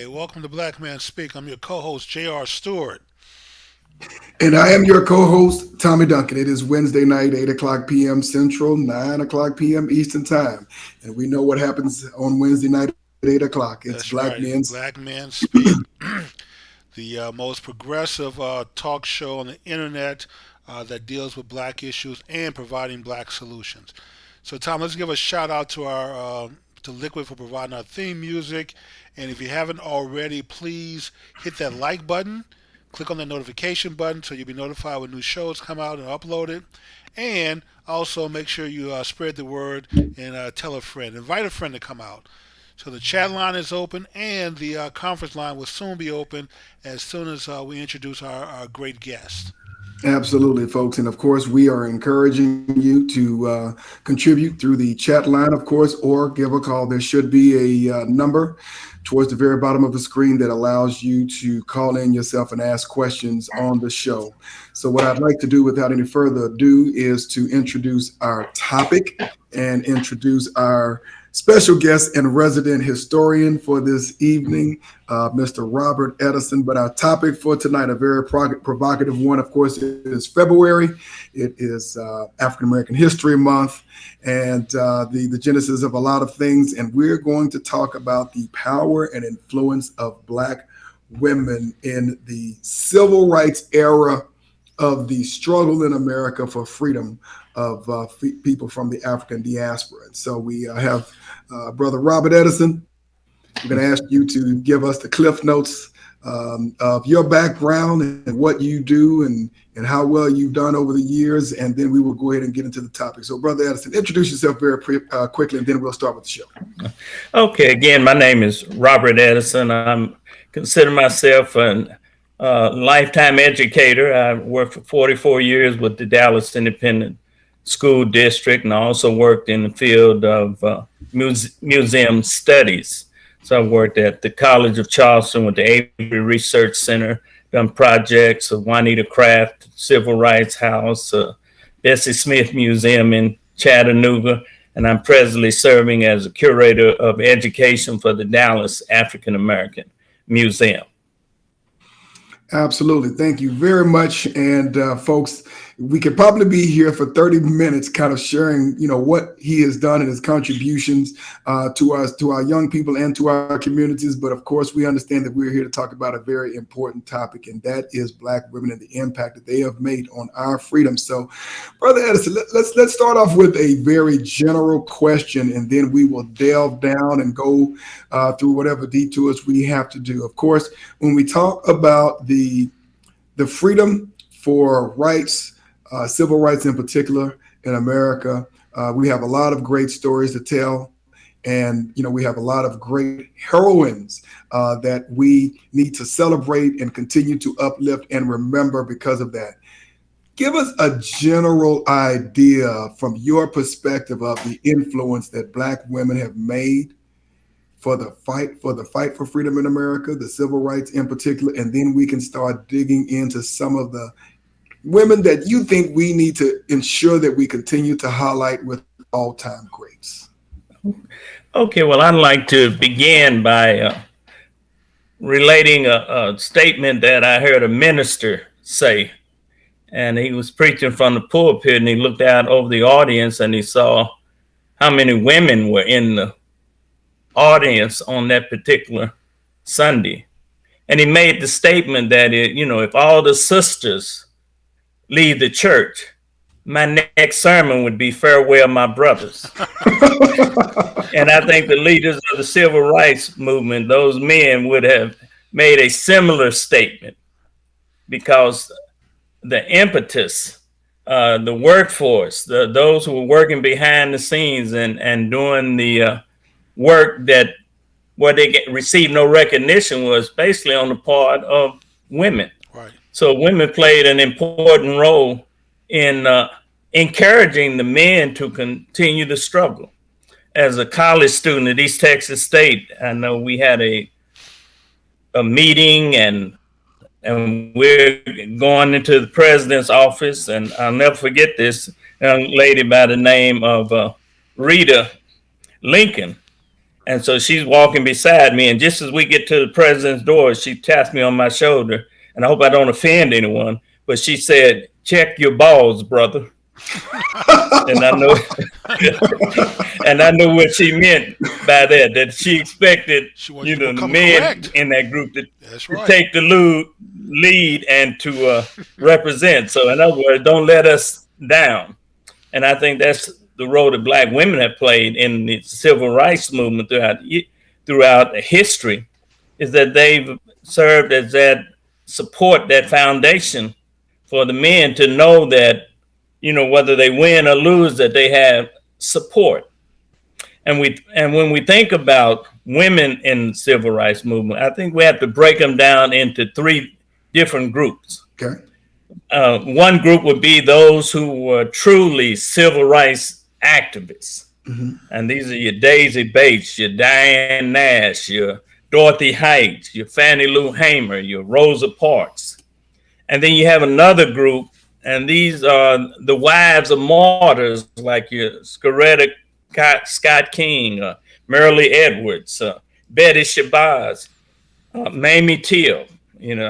Hey, welcome to Black Man Speak. I'm your co-host, J.R. Stewart. And I am your co-host, Tommy Duncan. It is Wednesday night, 8 o'clock p.m. Central, 9 o'clock p.m. Eastern Time. And we know what happens on Wednesday night at 8 o'clock. It's That's Black right, Men's. Black Man Speak, the most progressive talk show on the internet that deals with black issues and providing black solutions. So, Tom, let's give a shout out to our to Liquid for providing our theme music. And if you haven't already, please hit that like button. Click on the notification button so you'll be notified when new shows come out and uploaded. And also make sure you spread the word and tell a friend. Invite a friend to come out. So the chat line is open and the conference line will soon be open as soon as we introduce our great guest. Absolutely, folks. And of course, we are encouraging you to contribute through the chat line, of course, or give a call. There should be a number towards the very bottom of the screen that allows you to call in yourself and ask questions on the show. So, what I'd like to do without any further ado is to introduce our topic and introduce our special guest and resident historian for this evening, Mr. Robert Edison. But our topic for tonight, a very provocative one, of course, it is February. It is African American History Month and the genesis of a lot of things. And we're going to talk about the power and influence of Black women in the civil rights era of the struggle in America for freedom of people from the African diaspora. And so we have Brother Robert Edison. I'm going to ask you to give us the cliff notes of your background and what you do and how well you've done over the years. And then we will go ahead and get into the topic. So, Brother Edison, introduce yourself very quickly, and then we'll start with the show. Okay. Again, my name is Robert Edison. I'm consider myself an lifetime educator. I worked for 44 years with the Dallas Independent School District, and I also worked in the field of museum studies. So I worked at the College of Charleston with the Avery Research Center, done projects of Juanita Craft Civil Rights House, Bessie Smith Museum in Chattanooga, and I'm presently serving as a curator of education for the Dallas African American Museum. Absolutely. Thank you very much. And folks, we could probably be here for 30 minutes kind of sharing, what he has done and his contributions to us, to our young people and to our communities. But of course, we understand that we're here to talk about a very important topic, and that is Black women and the impact that they have made on our freedom. So, Brother Edison, let's start off with a very general question, and then we will delve down and go through whatever detours we have to do. Of course, when we talk about the freedom for rights, civil rights in particular in America, we have a lot of great stories to tell. And, we have a lot of great heroines that we need to celebrate and continue to uplift and remember because of that. Give us a general idea from your perspective of the influence that Black women have made for the fight for freedom in America, the civil rights in particular, and then we can start digging into some of the women that you think we need to ensure that we continue to highlight with all-time greats. Okay, well, I'd like to begin by relating a statement that I heard a minister say. And he was preaching from the pulpit, and he looked out over the audience and he saw how many women were in the audience on that particular Sunday. And he made the statement that, if all the sisters leave the church, my next sermon would be farewell, my brothers. And I think the leaders of the civil rights movement, those men would have made a similar statement, because the impetus, the workforce, those who were working behind the scenes and doing the work that where they received no recognition was basically on the part of women. Right. So women played an important role in encouraging the men to continue the struggle. As a college student at East Texas State, I know we had a meeting and we're going into the president's office, and I'll never forget this young lady by the name of Rita Lincoln. And so she's walking beside me, and just as we get to the president's door, she taps me on my shoulder, and I hope I don't offend anyone, but she said, "Check your balls, brother." And I know, and I knew what she meant by that. That she expected, the men correct in that group to take the lead and to represent. So, in other words, don't let us down. And I think that's the role that Black women have played in the civil rights movement throughout history, is that they've served as that support, that foundation for the men to know that, whether they win or lose, that they have support. And when we think about women in the civil rights movement, I think we have to break them down into three different groups. Okay. One group would be those who were truly civil rights activists. Mm-hmm. And these are your Daisy Bates, your Diane Nash, your Dorothy Heights, your Fannie Lou Hamer, your Rosa Parks. And then you have another group, and these are the wives of martyrs like your Coretta Scott King, Merlie Edwards, Betty Shabazz, Mammy Teal.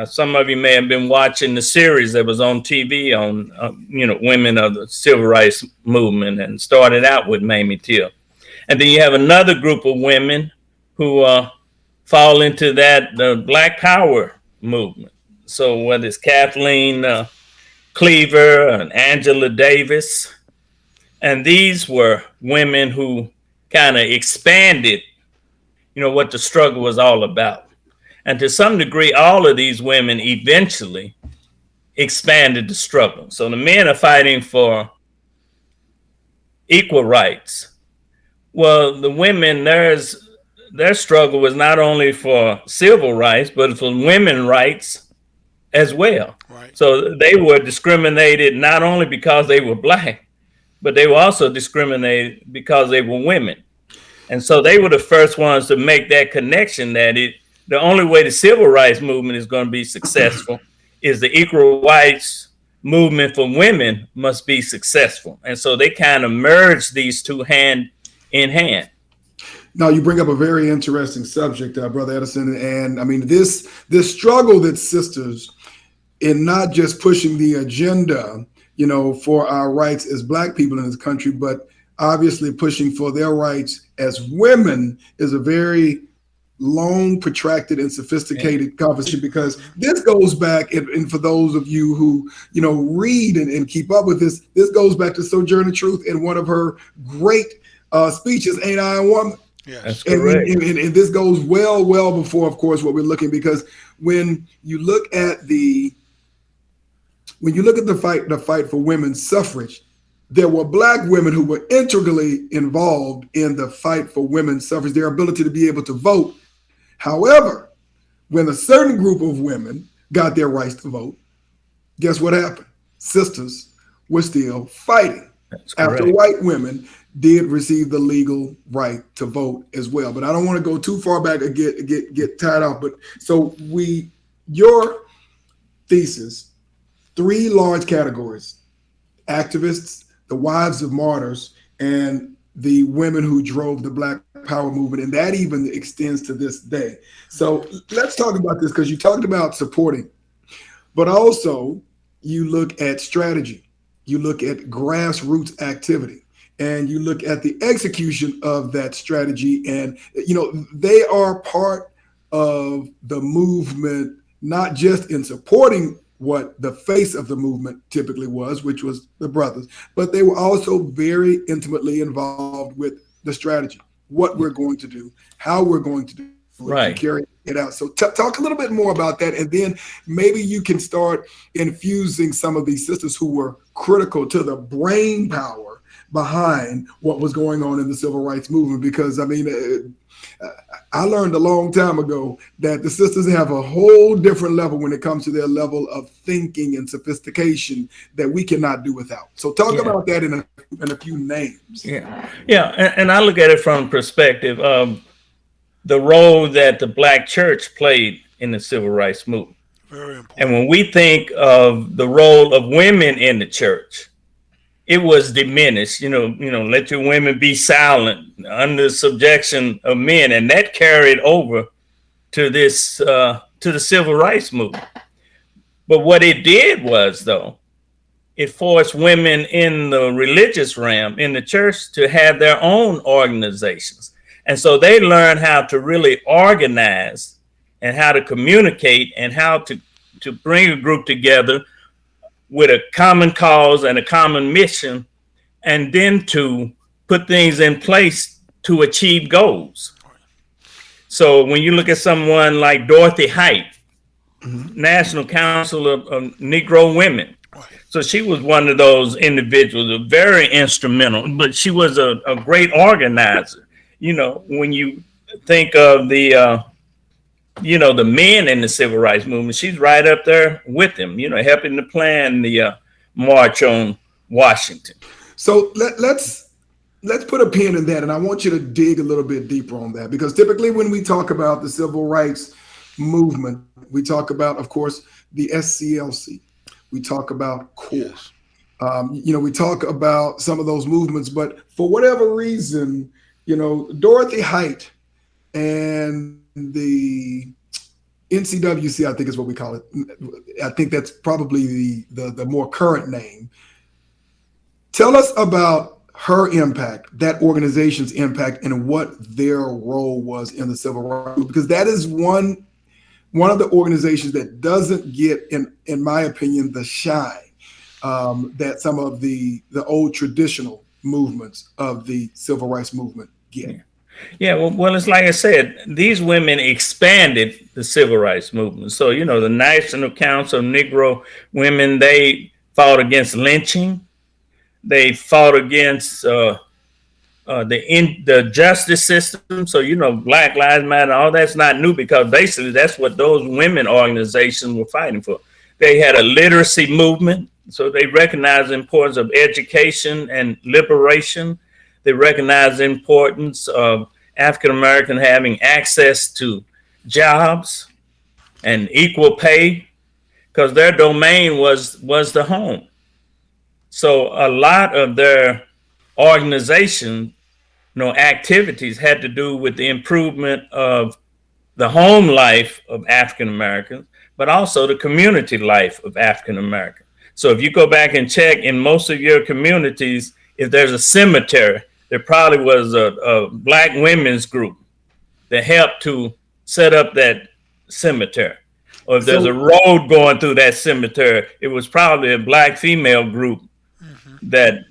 Some of you may have been watching the series that was on TV on, women of the civil rights movement, and started out with Mammy Teal. And then you have another group of women who fall into that Black Power movement. So whether it's Kathleen Cleaver and Angela Davis, and these were women who kind of expanded, what the struggle was all about. And to some degree, all of these women eventually expanded the struggle. So the men are fighting for equal rights. Well, the women, their struggle was not only for civil rights, but for women's rights as well. Right. So they were discriminated not only because they were Black, but they were also discriminated because they were women. And so they were the first ones to make that connection that the only way the civil rights movement is going to be successful is the equal rights movement for women must be successful. And so they kind of merged these two hand in hand. Now, you bring up a very interesting subject, Brother Edison. And I mean, this struggle that sisters in not just pushing the agenda, for our rights as Black people in this country, but obviously pushing for their rights as women is a very long, protracted, and sophisticated conversation, because this goes back, and for those of you who, read and keep up with this goes back to Sojourner Truth in one of her great speeches, Ain't I a Woman? Yes. That's correct. And this goes well before, of course, what we're looking, because when you look at the fight for women's suffrage, there were Black women who were integrally involved in the fight for women's suffrage, their ability to be able to vote. However, when a certain group of women got their rights to vote, guess what happened? Sisters were still fighting after white women did receive the legal right to vote as well. But I don't want to go too far back and get tied off. But so your thesis, three large categories: activists, the wives of martyrs, and the women who drove the Black Power movement. And that even extends to this day. So let's talk about this, because you talked about supporting, but also you look at strategy, you look at grassroots activity, and you look at the execution of that strategy. And, they are part of the movement, not just in supporting what the face of the movement typically was, which was the brothers, but they were also very intimately involved with the strategy, what we're going to do, how we're going to do it, right, to carry it out. So talk a little bit more about that, and then maybe you can start infusing some of these sisters who were critical to the brain power behind what was going on in the civil rights movement. Because I mean, I learned a long time ago that the sisters have a whole different level when it comes to their level of thinking and sophistication that we cannot do without. So talk about that in a few names. And I look at it from the perspective of the role that the Black church played in the civil rights movement. Very important. And when we think of the role of women in the church, it was diminished. Let your women be silent under subjection of men, and that carried over to this to the civil rights movement. But what it did was, though, it forced women in the religious realm, in the church, to have their own organizations. And so they learned how to really organize and how to communicate and how to bring a group together with a common cause and a common mission, and then to put things in place to achieve goals. So when you look at someone like Dorothy Height, National Council of Negro Women, so she was one of those individuals, very instrumental, but she was a great organizer. When you think of the men in the civil rights movement, she's right up there with them, helping to plan the march on Washington. So let's put a pin in that, and I want you to dig a little bit deeper on that, because typically when we talk about the civil rights movement, we talk about, of course, the SCLC. We talk about CORE. Yes. We talk about some of those movements, but for whatever reason, Dorothy Height and the NCWC, I think is what we call it. I think that's probably the more current name. Tell us about her impact, that organization's impact, and what their role was in the civil rights movement, because that is one of the organizations that doesn't get, in my opinion, the shine that some of the old traditional movements of the civil rights movement get. Yeah, well, it's like I said, these women expanded the civil rights movement. So, the National Council of Negro Women, they fought against lynching. They fought against the justice system. So, Black Lives Matter, all that's not new, because basically that's what those women organizations were fighting for. They had a literacy movement. So they recognized the importance of education and liberation. They recognized the importance of African American having access to jobs and equal pay, because their domain was the home. So a lot of their organization, activities had to do with the improvement of the home life of African Americans, but also the community life of African Americans. So if you go back and check in most of your communities, if there's a cemetery, there probably was a Black women's group that helped to set up that cemetery. Or if there's a road going through that cemetery, it was probably a Black female group that,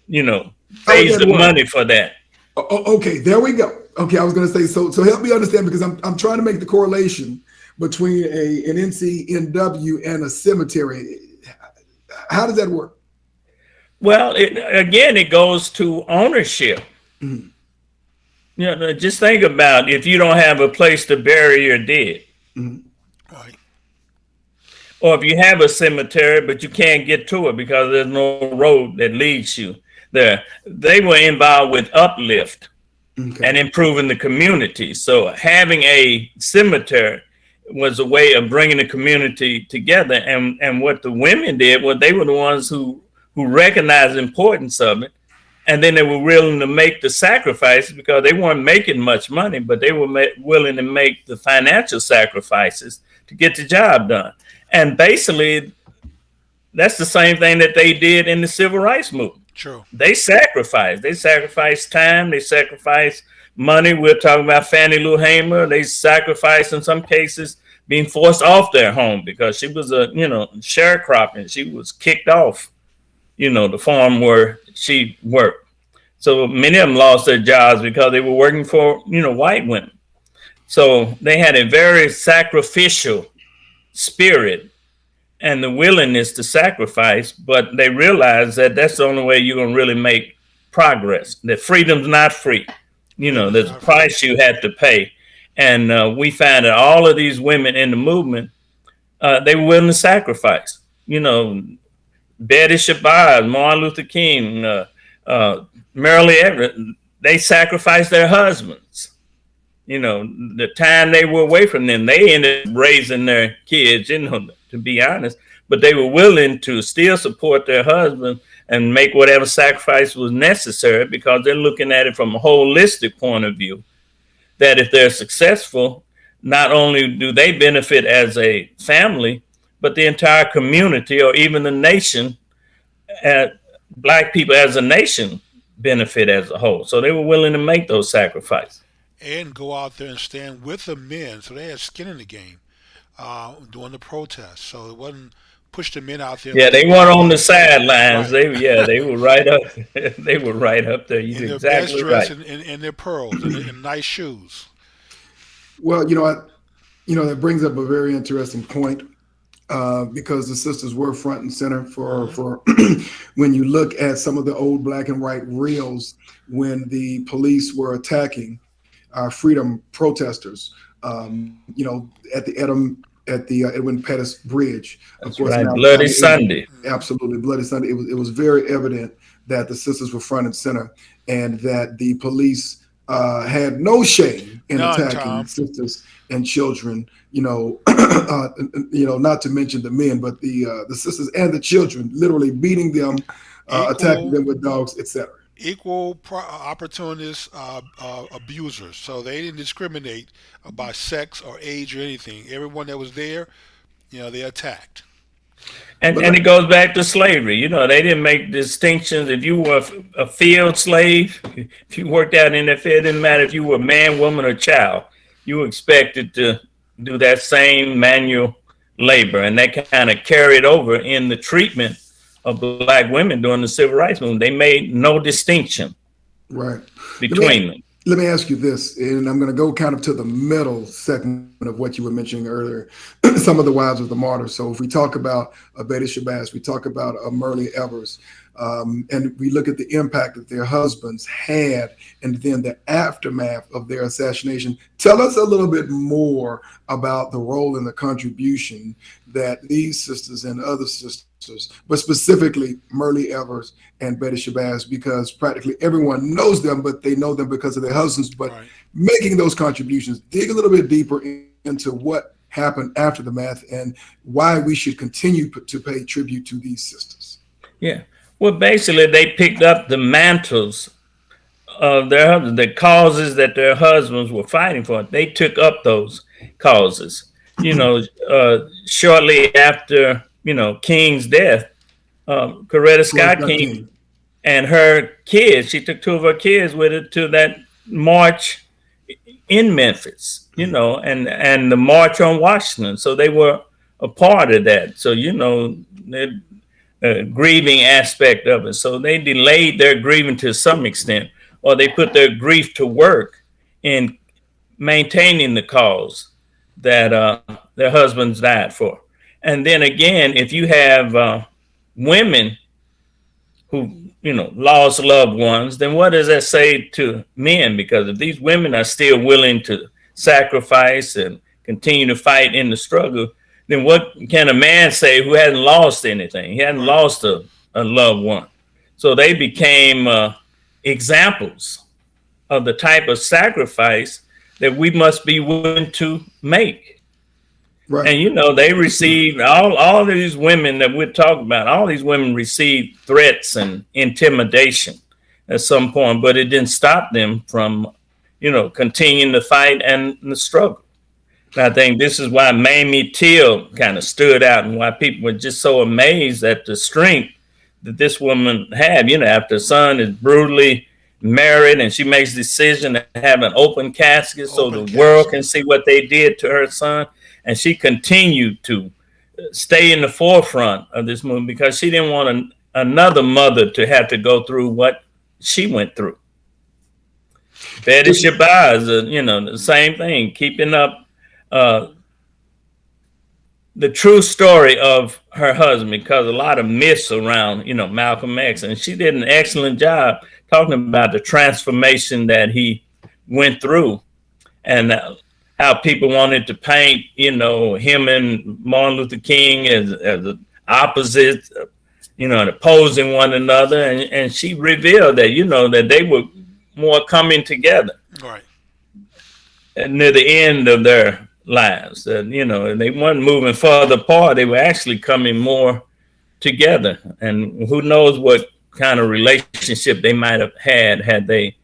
pays the money for that. Okay, there we go. Okay, I was going to say, so help me understand, because I'm trying to make the correlation between an NCNW and a cemetery. How does that work? Well, it goes to ownership. Just think about if you don't have a place to bury your dead. Right. Or if you have a cemetery, but you can't get to it because there's no road that leads you there. They were involved with uplift and improving the community. So having a cemetery was a way of bringing the community together. And what the women did was they were the ones who recognized the importance of it. And then they were willing to make the sacrifices, because they weren't making much money, but they were willing to make the financial sacrifices to get the job done. And basically, that's the same thing that they did in the civil rights movement. True. They sacrificed. They sacrificed time. They sacrificed money. We're talking about Fannie Lou Hamer. They sacrificed, in some cases, being forced off their home because she was sharecropping. She was kicked off, the farm where she worked. So many of them lost their jobs because they were working for, white women. So they had a very sacrificial spirit and the willingness to sacrifice, but they realized that that's the only way you're going to really make progress, that freedom's not free. There's a price you have to pay. And we found that all of these women in the movement, they were willing to sacrifice. Betty Shabazz, Martin Luther King, Merlie Everett, they sacrificed their husbands. The time they were away from them, they ended up raising their kids, to be honest, but they were willing to still support their husband and make whatever sacrifice was necessary, because they're looking at it from a holistic point of view, that if they're successful, not only do they benefit as a family, but the entire community, or even the nation, Black people as a nation benefit as a whole. So they were willing to make those sacrifices. And go out there and stand with the men, so they had skin in the game during the protests. So it wasn't push the men out there. Yeah, they weren't on the sidelines. Right. They were right up. They were right up there. In You're their exactly best dress right. and their pearls and nice shoes. Well, that brings up a very interesting point, because the sisters were front and center for when you look at some of the old black and white reels when the police were attacking freedom protesters, at the Edwin Pettus Bridge. Of course, Right. now, Bloody Sunday. Absolutely, Bloody Sunday. It was very evident that the sisters were front and center, and that the police had no shame in attacking sisters and children. Not to mention the men, but the sisters and the children, literally beating them, attacking them with dogs, etc. Equal opportunist abusers. So they didn't discriminate by sex or age or anything. Everyone that was there, they attacked. And it goes back to slavery. They didn't make distinctions. If you were a field slave, if you worked out in that field, it didn't matter if you were a man, woman, or child. You were expected to do that same manual labor, and that kind of carried over in the treatment of Black women during the Civil Rights Movement. They made no distinction between them. Let me ask you this, and I'm going to go kind of to the middle segment of what you were mentioning earlier, some of the wives of the martyrs. So if we talk about Betty Shabazz, we talk about Merlie Evers, and we look at the impact that their husbands had, and then the aftermath of their assassination. Tell us a little bit more about the role and the contribution that these sisters and other sisters, but specifically Merlie Evers and Betty Shabazz, because practically everyone knows them, but they know them because of their husbands. But making those contributions, dig a little bit deeper into what happened after the math and why we should continue to pay tribute to these sisters. Yeah. Well, basically, they picked up the mantles of their husbands, the causes that their husbands were fighting for. They took up those causes. Shortly after, King's death, Coretta Scott King and her kids, she took two of her kids with her to that march in Memphis, and the March on Washington. So they were a part of that. So, the grieving aspect of it. So they delayed their grieving to some extent, or they put their grief to work in maintaining the cause that their husbands died for. And then again, if you have women who, lost loved ones, then what does that say to men? Because if these women are still willing to sacrifice and continue to fight in the struggle, then what can a man say who hasn't lost anything? He hadn't lost a loved one. So they became examples of the type of sacrifice that we must be willing to make. Right. And, they received, all of these women that we're talking about, all these women received threats and intimidation at some point, but it didn't stop them from, continuing to fight and the struggle. And I think this is why Mammy Teal kind of stood out, and why people were just so amazed at the strength that this woman had. After her son is brutally married and she makes the decision to have an open casket so the world can see what they did to her son. And she continued to stay in the forefront of this movement because she didn't want another mother to have to go through what she went through. Betty Shabazz, the same thing, keeping up the true story of her husband, because a lot of myths around, Malcolm X, and she did an excellent job talking about the transformation that he went through, and how people wanted to paint, him and Martin Luther King as opposites, and opposing one another, and she revealed that, that they were more coming together, right, and near the end of their lives, and they weren't moving further apart. They were actually coming more together. And who knows what kind of relationship they might have had they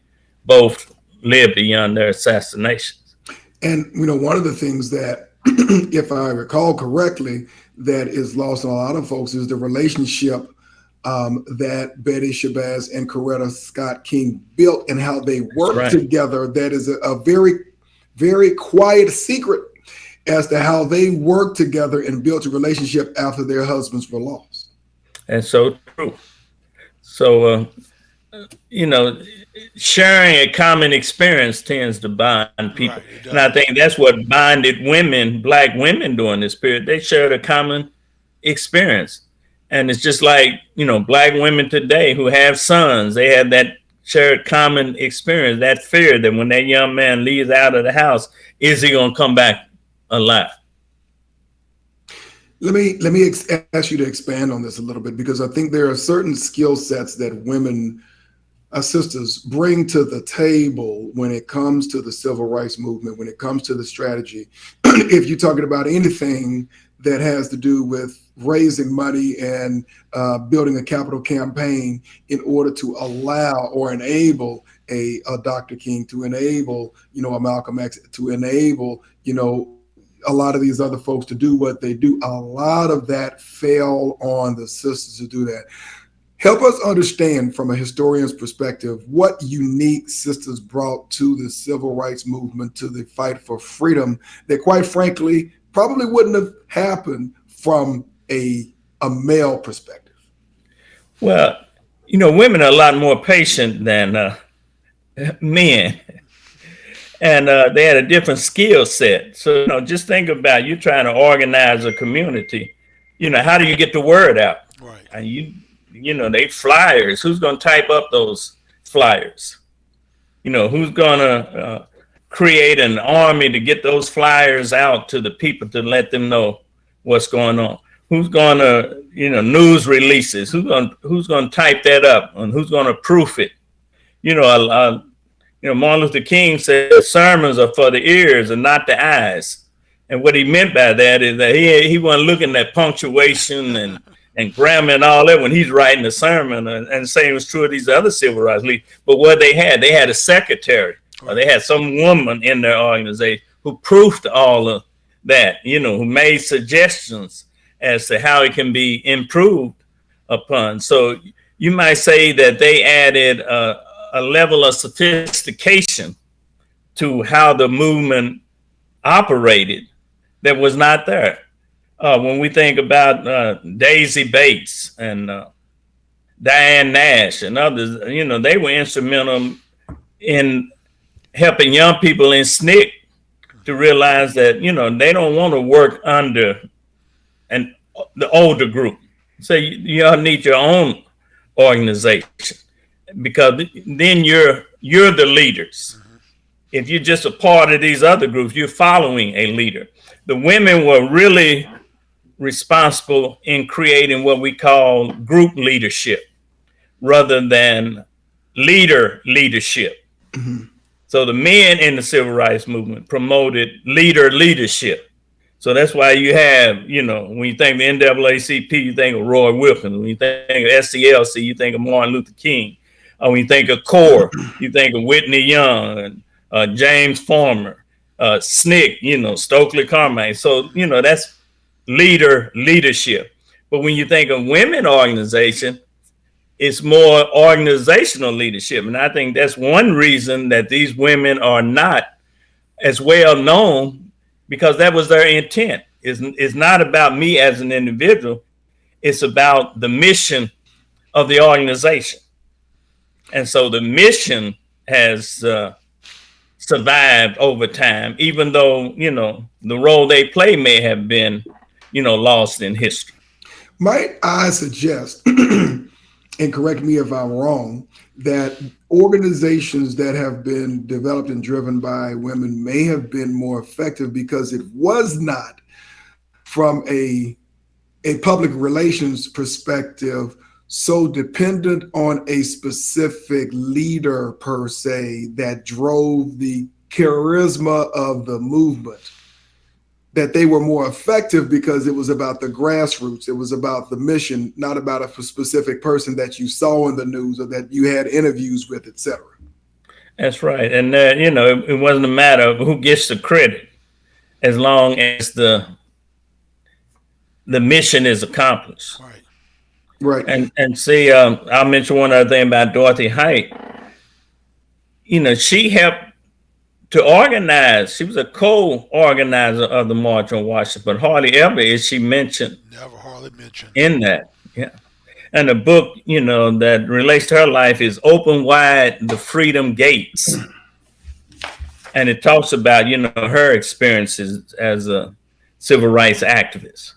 both lived beyond their assassinations. And, one of the things that, if I recall correctly, that is lost on a lot of folks is the relationship that Betty Shabazz and Coretta Scott King built and how they worked together. That is a very, very quiet secret as to how they worked together and built a relationship after their husbands were lost. That's so true. So, sharing a common experience tends to bond people. Right, and I think that's what bonded women, Black women during this period. They shared a common experience. And it's just like, Black women today who have sons, they have that shared common experience, that fear that when that young man leaves out of the house, is he going to come back alive? Let me ask you to expand on this a little bit, because I think there are certain skill sets that women, sisters, bring to the table when it comes to the civil rights movement, when it comes to the strategy. If you're talking about anything that has to do with raising money and building a capital campaign in order to allow or enable a Dr. King, to enable, a Malcolm X, to enable, a lot of these other folks to do what they do. A lot of that fell on the sisters to do that. Help us understand from a historian's perspective what unique sisters brought to the civil rights movement, to the fight for freedom, that quite frankly probably wouldn't have happened from a male perspective. Well, women are a lot more patient than men. And they had a different skill set. So, just think about, you're trying to organize a community. How do you get the word out? Right. And they flyers. Who's going to type up those flyers? Who's going to create an army to get those flyers out to the people to let them know what's going on? Who's going to, news releases? Who's going to type that up, and who's going to proof it? Martin Luther King said sermons are for the ears and not the eyes. And what he meant by that is that he wasn't looking at punctuation and grammar and all that when he's writing a sermon, and same was true of these other civil rights leaders. But what they had a secretary, or they had some woman in their organization who proofed all of that, who made suggestions as to how it can be improved upon. So you might say that they added a level of sophistication to how the movement operated that was not there. When we think about Daisy Bates and Diane Nash and others, they were instrumental in helping young people in SNCC to realize that, they don't want to work under the older group. So you all need your own organization, because then you're the leaders. Mm-hmm. If you're just a part of these other groups, you're following a leader. The women were really responsible in creating what we call group leadership rather than leadership. Mm-hmm. So the men in the civil rights movement promoted leadership. So that's why you have, when you think of the NAACP, you think of Roy Wilkins. When you think of SCLC, you think of Martin Luther King. When you think of CORE, you think of Whitney Young, and James Farmer, SNCC, Stokely Carmichael. So, that's leadership. But when you think of women organization, it's more organizational leadership. And I think that's one reason that these women are not as well known, because that was their intent. It's not about me as an individual. It's about the mission of the organization. And so the mission has survived over time, even though, the role they play may have been, lost in history. Might I suggest, and correct me if I'm wrong, that organizations that have been developed and driven by women may have been more effective because it was not, from a public relations perspective, so dependent on a specific leader per se that drove the charisma of the movement. that they were more effective because it was about the grassroots. It was about the mission, not about a specific person that you saw in the news or that you had interviews with, etc. That's right. And, it wasn't a matter of who gets the credit as long as the mission is accomplished. Right. Right. And see, I'll mention one other thing about Dorothy Height. She helped to organize. She was a co-organizer of the March on Washington, but hardly ever is she mentioned. Never hardly mentioned. In that. Yeah. And the book, that relates to her life is Open Wide the Freedom Gates. And it talks about, her experiences as a civil rights activist.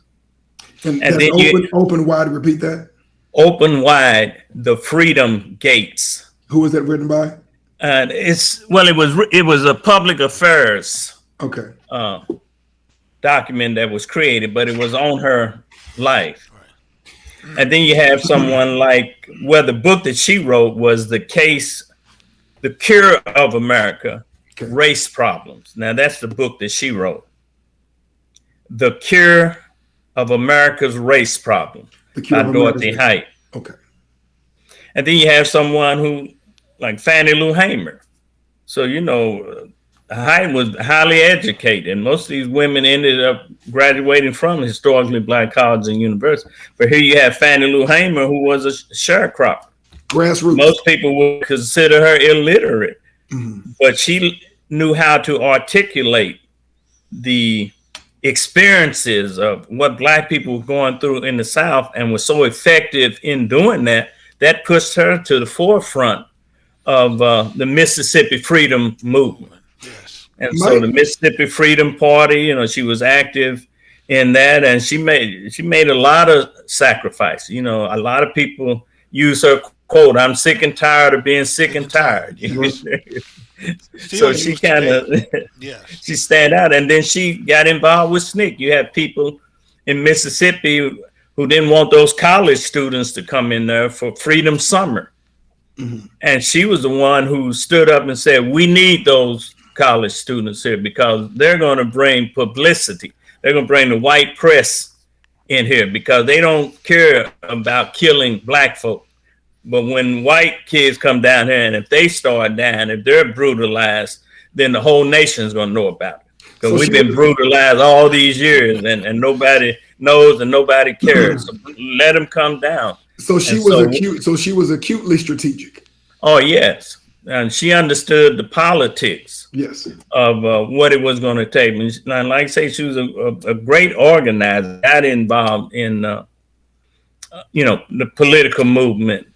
And then open wide, repeat that. Open Wide the Freedom Gates. Who was that written by? And it was a public affairs document that was created, but it was on her life. Right. And then you have someone the book that she wrote was The Cure of America, Race Problems. Now that's the book that she wrote. The Cure of America's Race Problem by Dorothy Height. Okay. And then you have someone who, like Fannie Lou Hamer. So, Height was highly educated, and most of these women ended up graduating from historically Black colleges and universities. But here you have Fannie Lou Hamer, who was a sharecropper. Grassroots. Most people would consider her illiterate, but she knew how to articulate the experiences of what Black people were going through in the South, and was so effective in doing that pushed her to the forefront of the Mississippi Freedom Movement. Yes. And so the Mississippi Freedom Party, she was active in that, and she made a lot of sacrifice. A lot of people use her quote, "I'm sick and tired of being sick and tired." So she kind of she stand out, and then she got involved with SNCC. You have people in Mississippi who didn't want those college students to come in there for Freedom Summer. And she was the one who stood up and said, we need those college students here because they're going to bring publicity. They're going to bring the white press in here because they don't care about killing Black folk. But when white kids come down here, and if they start dying, if they're brutalized, then the whole nation's going to know about it. Because we've been brutalized all these years, and nobody knows and nobody cares. So let them come down. So she was acutely strategic. Oh yes, and she understood the politics. Yes. Of what it was going to take. And like I say, she was a great organizer. Got involved in the political movement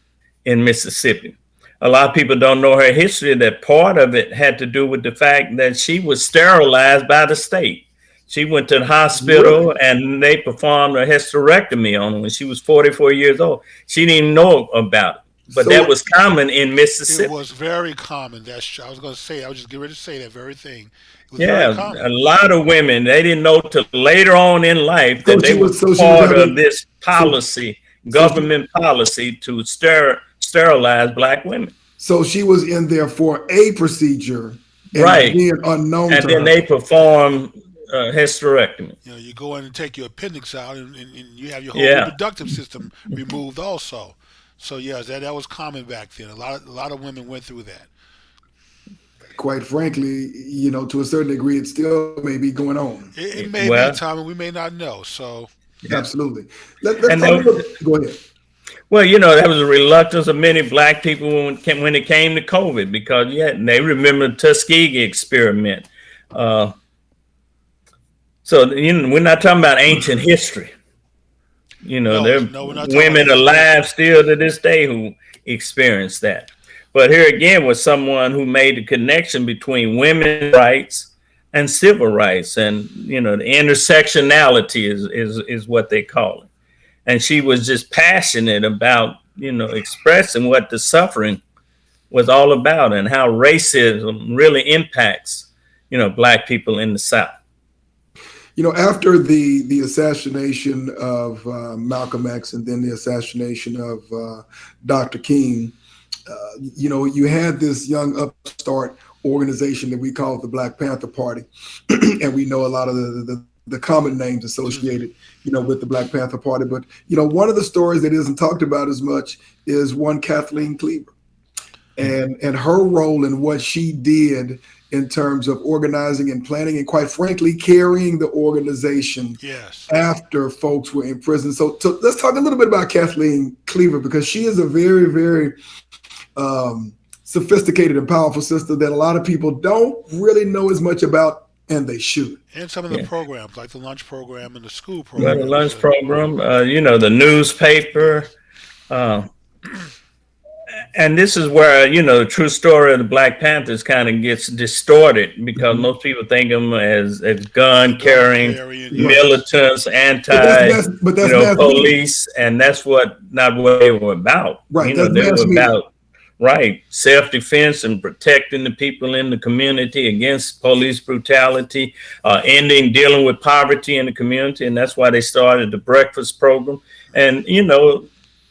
in Mississippi. A lot of people don't know her history. That part of it had to do with the fact that she was sterilized by the state. She went to the hospital and they performed a hysterectomy on her when she was 44 years old. She didn't even know about it, but that was common in Mississippi. It was very common. I was going to say, I was just getting ready to say that very thing. It was very common. A lot of women, they didn't know till later on in life that they were part of this policy, government policy to sterilize Black women. So she was in there for a procedure, right? Being unknown, and then they perform hysterectomy. You go in and take your appendix out, and you have your whole reproductive system removed also. So yes, that was common back then. A lot of women went through that. Quite frankly, to a certain degree, it still may be going on. It may be, Tom, and we may not know. So absolutely. Let's go ahead. Well, there was a reluctance of many Black people when it came to COVID because they remember the Tuskegee experiment. So we're not talking about ancient history. There are women alive still to this day who experienced that. But here again was someone who made the connection between women's rights and civil rights, and the intersectionality is what they call it. And she was just passionate about expressing what the suffering was all about and how racism really impacts Black people in the South. After the assassination of Malcolm X and then the assassination of Dr. King, you had this young upstart organization that we call the Black Panther Party. And we know a lot of the the common names associated, with the Black Panther Party. But, one of the stories that isn't talked about as much is one Kathleen Cleaver and her role in what she did in terms of organizing and planning and, quite frankly, carrying the organization after folks were in prison. So let's talk a little bit about Kathleen Cleaver, because she is a very, very sophisticated and powerful sister that a lot of people don't really know as much about, and they should. And some of the programs, like the lunch program and the school program. The lunch program, the newspaper. And this is where, the true story of the Black Panthers kind of gets distorted, because most people think of them as gun-carrying militants, police, and that's not what they were about. Right. They were about self-defense and protecting the people in the community against police brutality, dealing with poverty in the community, and that's why they started the breakfast program. And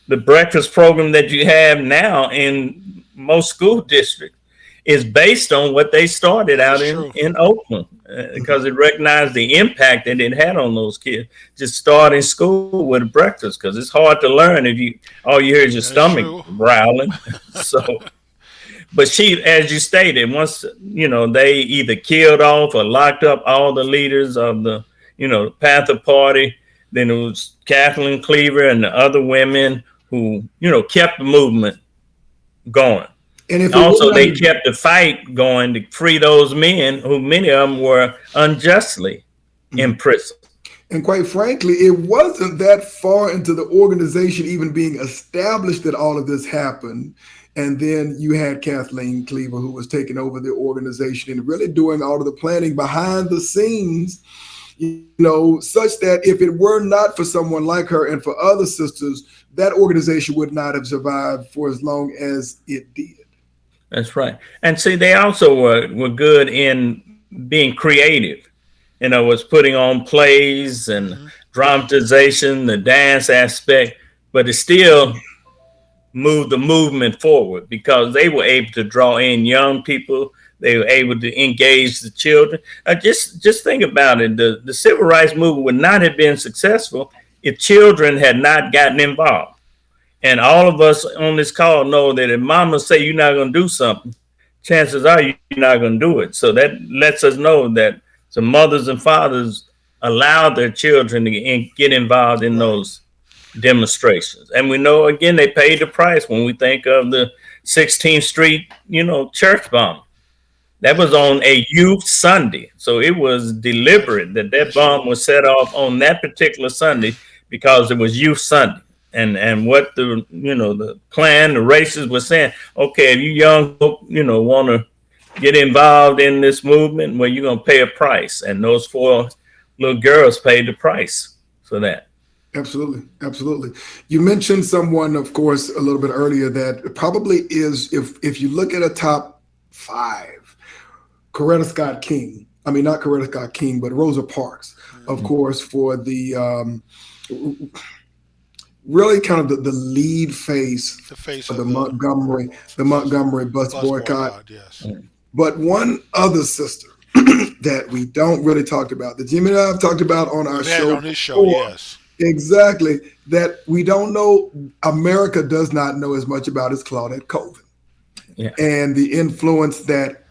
the breakfast program that you have now in most school districts is based on what they started out in Oakland, because it recognized the impact that it had on those kids. Just starting school with breakfast, because it's hard to learn if all you hear is your stomach growling. But she, as you stated, once they either killed off or locked up all the leaders of the Panther Party, then it was Kathleen Cleaver and the other women who kept the movement going. And also they kept the fight going to free those men who many of them were unjustly imprisoned. And quite frankly, it wasn't that far into the organization even being established that all of this happened. And then you had Kathleen Cleaver, who was taking over the organization and really doing all of the planning behind the scenes, such that if it were not for someone like her and for other sisters, that organization would not have survived for as long as it did. That's right. And see, they also were good in being creative. Was putting on plays and dramatization, the dance aspect, but it still moved the movement forward because they were able to draw in young people. They were able to engage the children. Just think about it. The civil rights movement would not have been successful if children had not gotten involved. And all of us on this call know that if mama say you're not going to do something, chances are you're not going to do it. So that lets us know that some mothers and fathers allowed their children to get involved in those demonstrations. And we know, again, they paid the price when we think of the 16th Street, church bomb. That was on a youth Sunday. So it was deliberate that bomb was set off on that particular Sunday because it was youth Sunday. And what the Klan, the racists were saying, okay, if you young folk, want to get involved in this movement, well, you're going to pay a price. And those 4 little girls paid the price for that. Absolutely. Absolutely. You mentioned someone, of course, a little bit earlier that probably is, if you look at a top 5, Coretta Scott King. I mean, not Coretta Scott King, but Rosa Parks, of course, for the really kind of the lead face of the Montgomery bus boycott. Yes. But one other sister that we don't really talk about, that Jimmy and I have talked about on our show. On his show, yes. Exactly. That we don't know, America does not know as much about is Claudette Colvin. Yeah. And the influence that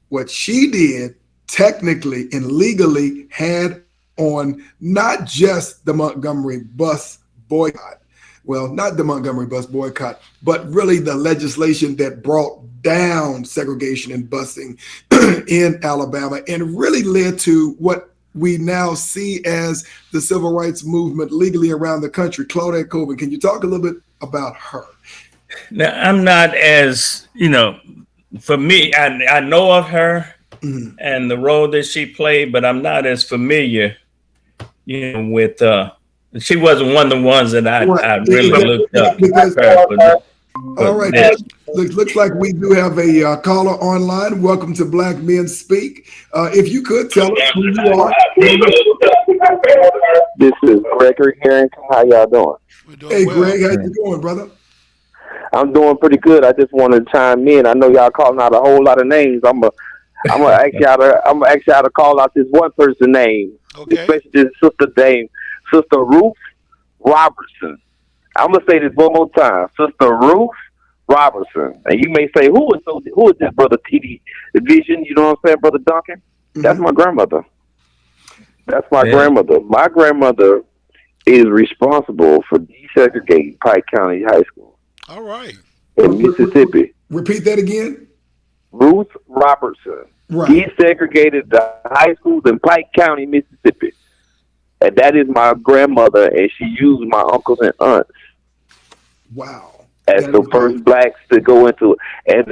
what she did technically and legally had on not just the Montgomery bus boycott. Well, not the Montgomery bus boycott, but really the legislation that brought down segregation and busing in Alabama and really led to what we now see as the civil rights movement legally around the country. Claudette Copeland, can you talk a little bit about her? Now, I'm not as, for me, I know of her and the role that she played, but I'm not as familiar, with, she wasn't one of the ones that I really looked up. All right. Looks like we do have a caller online. Welcome to Black Men Speak. If you could tell us who you are. This is Gregory Harrington. How y'all doing? Hey, Greg, how you doing, brother? I'm doing pretty good. I just wanted to chime in. I know y'all calling out a whole lot of names. I'm gonna ask y'all to call out this one person's name. Okay. especially this sister named Sister Ruth Robertson. I'm gonna say this one more time, Sister Ruth Robertson. And you may say, who is this brother TD Vision? You know what I'm saying, brother Duncan? That's my grandmother. That's my grandmother. My grandmother is responsible for desegregating Pike County High School. All right. In Mississippi. Repeat that again. Ruth Robertson. Right. Desegregated the high schools in Pike County, Mississippi. And that is my grandmother, and she used my uncles and aunts. Wow. As the first blacks to go into it. And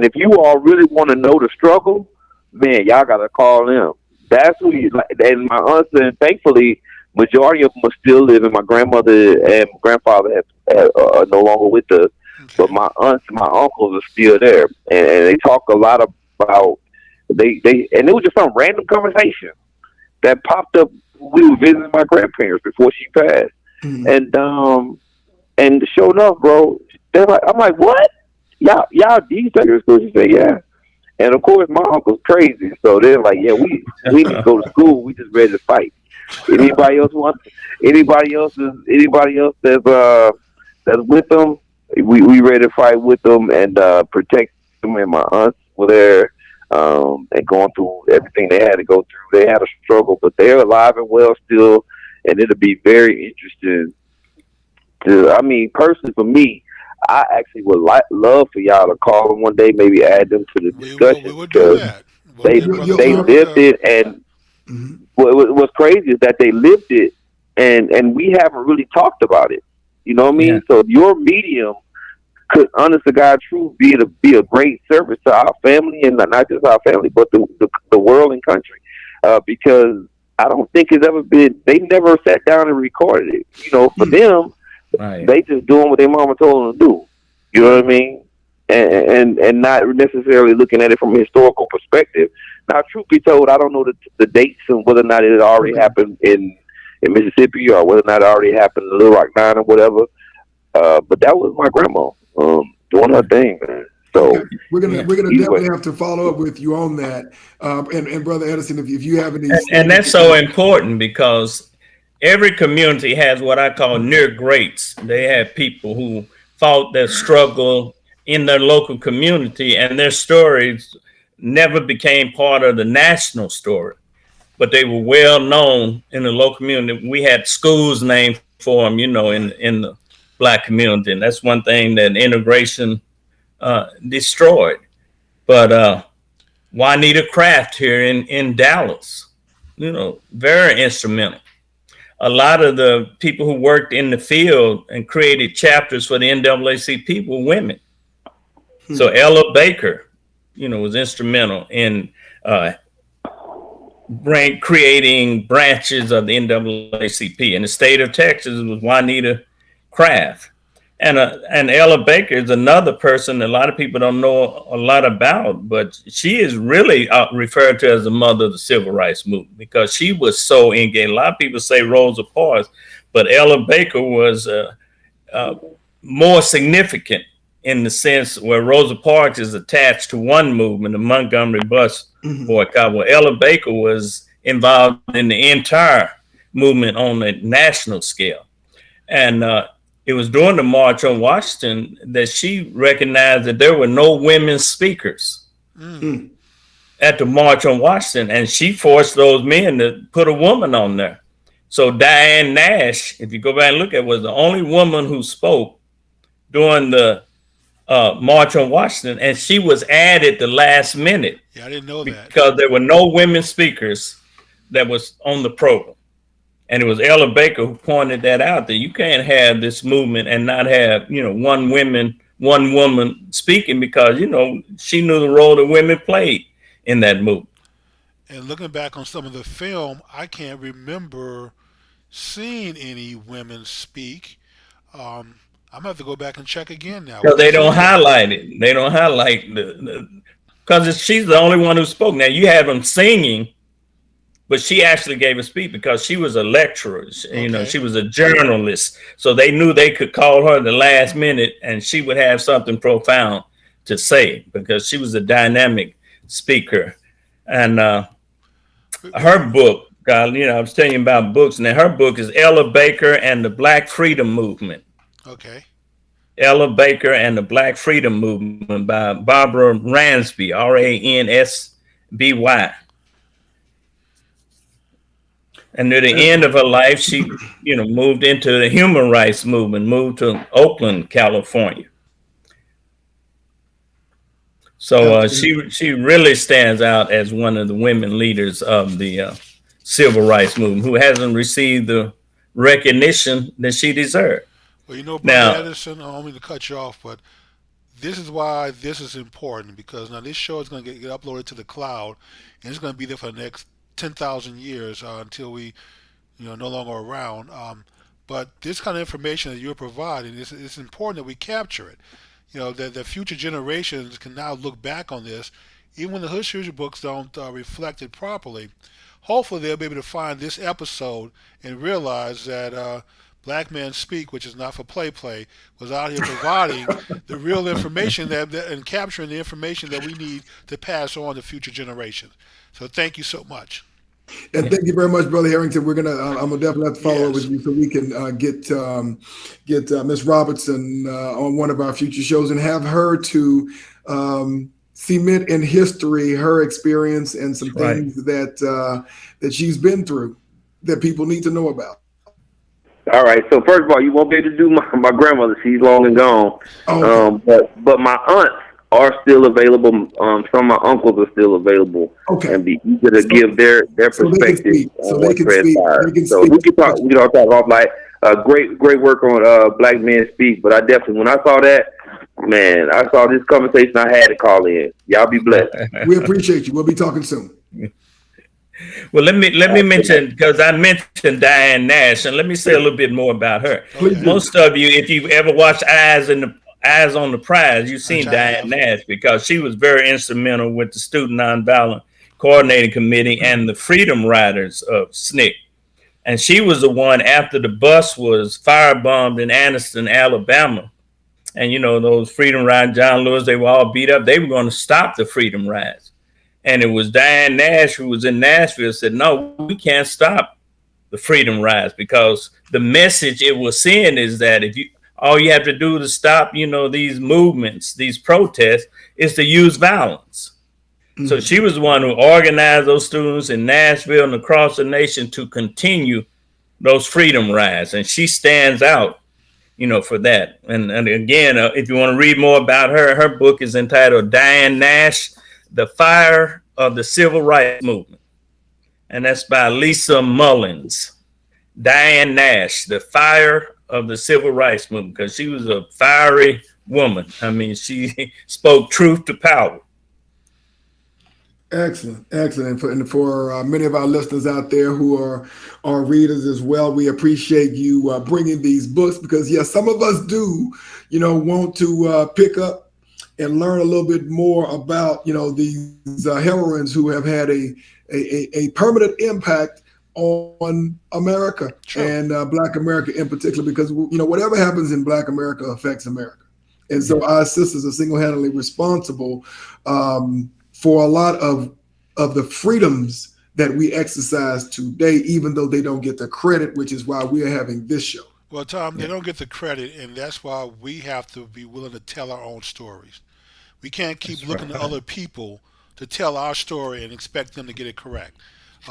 if you all really want to know the struggle, man, y'all gotta call them. That's who you like. And my aunts, and thankfully, majority of them are still living. My grandmother and grandfather are no longer with us, but my aunts and my uncles are still there, and they talk a lot about they. And it was just some random conversation that popped up. We were visiting my grandparents before she passed, and sure enough, bro, they're like, I'm like, what? Y'all desegregated school? She said, yeah. And of course, my uncle's crazy, so they're like, yeah, we need to go to school. We just ready to fight. Anybody else that's with them, we ready to fight with them and protect them. And my aunts were there and going through everything they had to go through. They had a struggle, but they're alive and well still, and it'll be very interesting. Personally for me, I actually would love for y'all to call them one day, maybe add them to the discussion. We would do that. They lived it, and what's crazy is that they lived it, and we haven't really talked about it. You know what I mean? Yeah. So your medium could, honest to God, truth, be a great service to our family, and not just our family, but the world and country, because I don't think it's ever been. They never sat down and recorded it. You know, for them. Right. They just doing what their mama told them to do. You know what I mean? And not necessarily looking at it from a historical perspective. Now, truth be told, I don't know the dates and whether or not it had already happened in Mississippi or whether or not it already happened in Little Rock 9 or whatever. But that was my grandma doing her thing, man. So we're gonna definitely have to follow up with you on that. And Brother Edison, if you have any, and that's so important because every community has what I call near greats. They have people who fought their struggle in their local community, and their stories never became part of the national story, but they were well known in the local community. We had schools named for them, you know, in the Black community, and that's one thing that integration destroyed. But Juanita Craft here in Dallas, you know, very instrumental. A lot of the people who worked in the field and created chapters for the NAACP were women. So Ella Baker, you know, was instrumental in creating branches of the NAACP. In the state of Texas, it was Juanita Craft. And Ella Baker is another person that a lot of people don't know a lot about, but she is really referred to as the mother of the civil rights movement because she was so engaged. A lot of people say Rosa Parks, but Ella Baker was more significant in the sense where Rosa Parks is attached to one movement, the Montgomery bus boycott, where Ella Baker was involved in the entire movement on a national scale. And it was during the March on Washington that she recognized that there were no women speakers at the March on Washington, and she forced those men to put a woman on there. So Diane Nash, if you go back and look at it, was the only woman who spoke during the March on Washington, and she was added the last minute. Yeah, I didn't know that. Because there were no women speakers that was on the program. And it was Ella Baker who pointed that out, that you can't have this movement and not have, you know, one woman speaking because, you know, she knew the role that women played in that movement. And looking back on some of the film, I can't remember seeing any women speak. I'm gonna have to go back and check again now. Because they don't highlight it. They don't highlight because she's the only one who spoke. Now you have them singing, but she actually gave a speech because she was a lecturer. You know, she was a journalist, so they knew they could call her the last minute, and she would have something profound to say because she was a dynamic speaker. And her book, God, I was telling you about books, and her book is Ella Baker and the Black Freedom Movement. Okay. Ella Baker and the Black Freedom Movement by Barbara Ramsby, Ransby. And near the end of her life, she, moved into the human rights movement, moved to Oakland, California. So she really stands out as one of the women leaders of the civil rights movement who hasn't received the recognition that she deserved. Well, Brother Now, Edison, I don't mean to cut you off, but this is why this is important, because now this show is going to get uploaded to the cloud, and it's going to be there for the next 10,000 years until we, no longer around. But this kind of information that you're providing, it's important that we capture it. That the future generations can now look back on this, even when the history books don't reflect it properly. Hopefully, they'll be able to find this episode and realize that Black Men Speak, which is not for play, was out here providing the real information and capturing the information that we need to pass on to future generations. So thank you so much. And thank you very much, Brother Harrington. I'm gonna definitely have to follow up with you so we can get Miss Robertson on one of our future shows and have her to cement in history her experience and some things that she's been through that people need to know about. All right. So first of all, you won't be able to do my grandmother. She's long and gone. Oh, okay. But my aunts are still available. Some of my uncles are still available. Okay. And be eager to give their perspective on what transpired. So we can talk. We can all talk off like great work on Black Men Speak. But I definitely, when I saw that, man, I saw this conversation. I had to call in. Y'all be blessed. We appreciate you. We'll be talking soon. Well, let me mention, because I mentioned Diane Nash, and let me say a little bit more about her. Most of you, if you've ever watched Eyes on the Prize, you've seen Diane Nash, because she was very instrumental with the Student Nonviolent Coordinating Committee and the Freedom Riders of SNCC. And she was the one, after the bus was firebombed in Anniston, Alabama, and those Freedom Riders, John Lewis, they were all beat up. They were going to stop the Freedom Rides. And it was Diane Nash, who was in Nashville, said, no, we can't stop the Freedom Rides, because the message it was saying is that all you have to do to stop, these movements, these protests, is to use violence. Mm-hmm. So she was the one who organized those students in Nashville and across the nation to continue those Freedom Rides. And she stands out, for that. And again, if you want to read more about her book is entitled Diane Nash, The Fire of the Civil Rights Movement. And that's by Lisa Mullins. Diane Nash, The Fire of the Civil Rights Movement, because she was a fiery woman. I mean, she spoke truth to power. Excellent. And for many of our listeners out there who are readers as well, we appreciate you bringing these books, because some of us do, want to pick up and learn a little bit more about, these heroines who have had a permanent impact on America. Sure. And Black America in particular, because, whatever happens in Black America affects America. And so our sisters are single-handedly responsible for a lot of the freedoms that we exercise today, even though they don't get the credit, which is why we are having this show. Well, Tom, they don't get the credit, and that's why we have to be willing to tell our own stories. We can't keep looking to other people to tell our story and expect them to get it correct,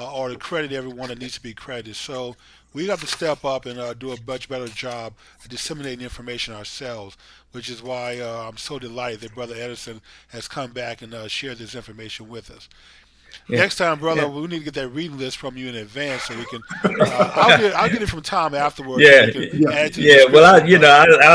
or to credit everyone that needs to be credited. So we have to step up and do a much better job at disseminating information ourselves, which is why I'm so delighted that Brother Edison has come back and shared this information with us. Yeah. Next time, brother, we need to get that reading list from you in advance so we can. I'll get it from Tom afterwards. I'll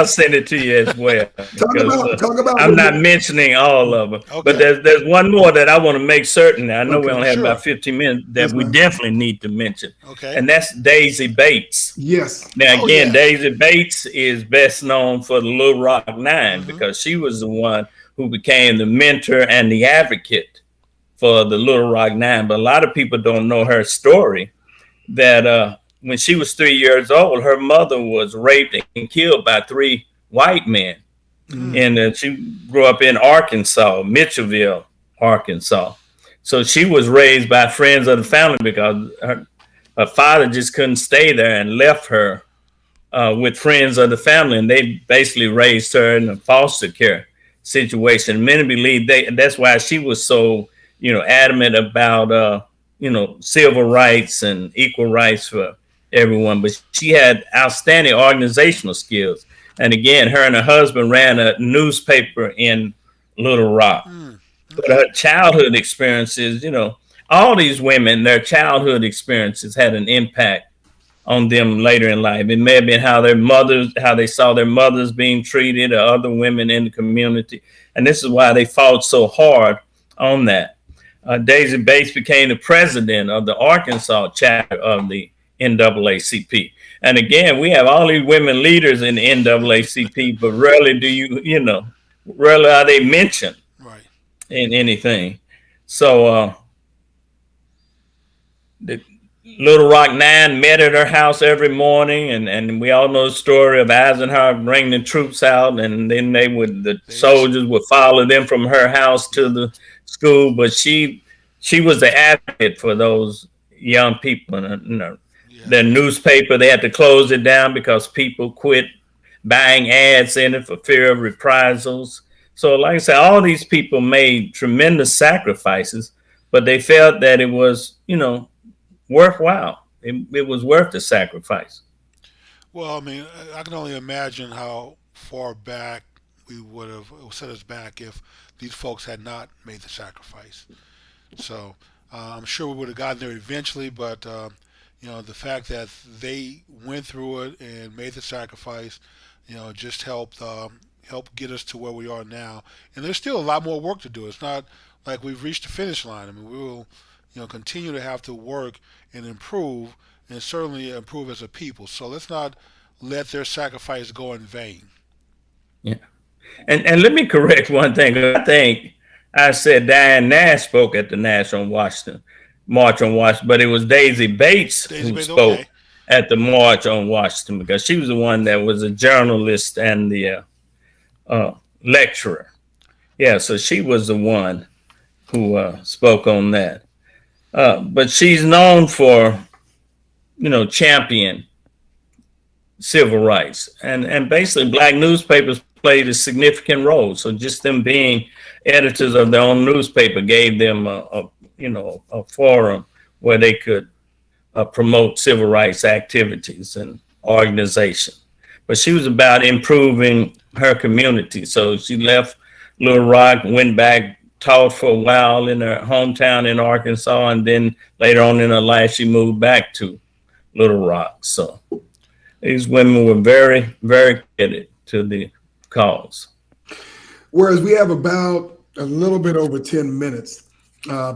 send it to you as well. Talk about. I'm not mentioning all of them, okay. But there's one more that I want to make certain. I know we only have about 15 minutes that we definitely need to mention. Okay. And that's Daisy Bates. Yes. Now again, Daisy Bates is best known for the Little Rock Nine, because she was the one who became the mentor and the advocate for the Little Rock Nine. But a lot of people don't know her story, that when she was 3 years old, her mother was raped and killed by 3 white men. And she grew up in Arkansas, Mitchellville, Arkansas. So she was raised by friends of the family, because her father just couldn't stay there and left her with friends of the family, and they basically raised her in a foster care situation. Many believe that's why she was so, adamant about, civil rights and equal rights for everyone. But she had outstanding organizational skills. And again, her and her husband ran a newspaper in Little Rock. But her childhood experiences, all these women, their childhood experiences had an impact on them later in life. It may have been how they saw their mothers being treated, or other women in the community. And this is why they fought so hard on that. Daisy Bates became the president of the Arkansas chapter of the NAACP. And again, we have all these women leaders in the NAACP, but rarely rarely are they mentioned in anything. So the Little Rock Nine met at her house every morning, and we all know the story of Eisenhower bringing the troops out, and then the soldiers would follow them from her house to the school. But she was the advocate for those young people. And their newspaper, they had to close it down because people quit buying ads in it for fear of reprisals. So like I said, all these people made tremendous sacrifices, but they felt that it was, worthwhile. It was worth the sacrifice. Well, I mean, I can only imagine how far back we would have set us back if these folks had not made the sacrifice. So I'm sure we would have gotten there eventually, but the fact that they went through it and made the sacrifice, just helped get us to where we are now. And there's still a lot more work to do. It's not like we've reached the finish line. I mean, we will, continue to have to work and improve, and certainly improve as a people. So let's not let their sacrifice go in vain. Yeah. And let me correct one thing. I think I said Diane Nash spoke at the March on Washington, but it was Daisy Bates who spoke at the March on Washington, because she was the one that was a journalist and the lecturer. Yeah, so she was the one who spoke on that. But she's known for, champion civil rights, and basically black newspapers played a significant role. So just them being editors of their own newspaper gave them a forum where they could promote civil rights activities and organization. But she was about improving her community. So she left Little Rock, went back, taught for a while in her hometown in Arkansas, and then later on in her life, she moved back to Little Rock. So these women were very, very committed to the cause. Whereas we have about a little bit over 10 minutes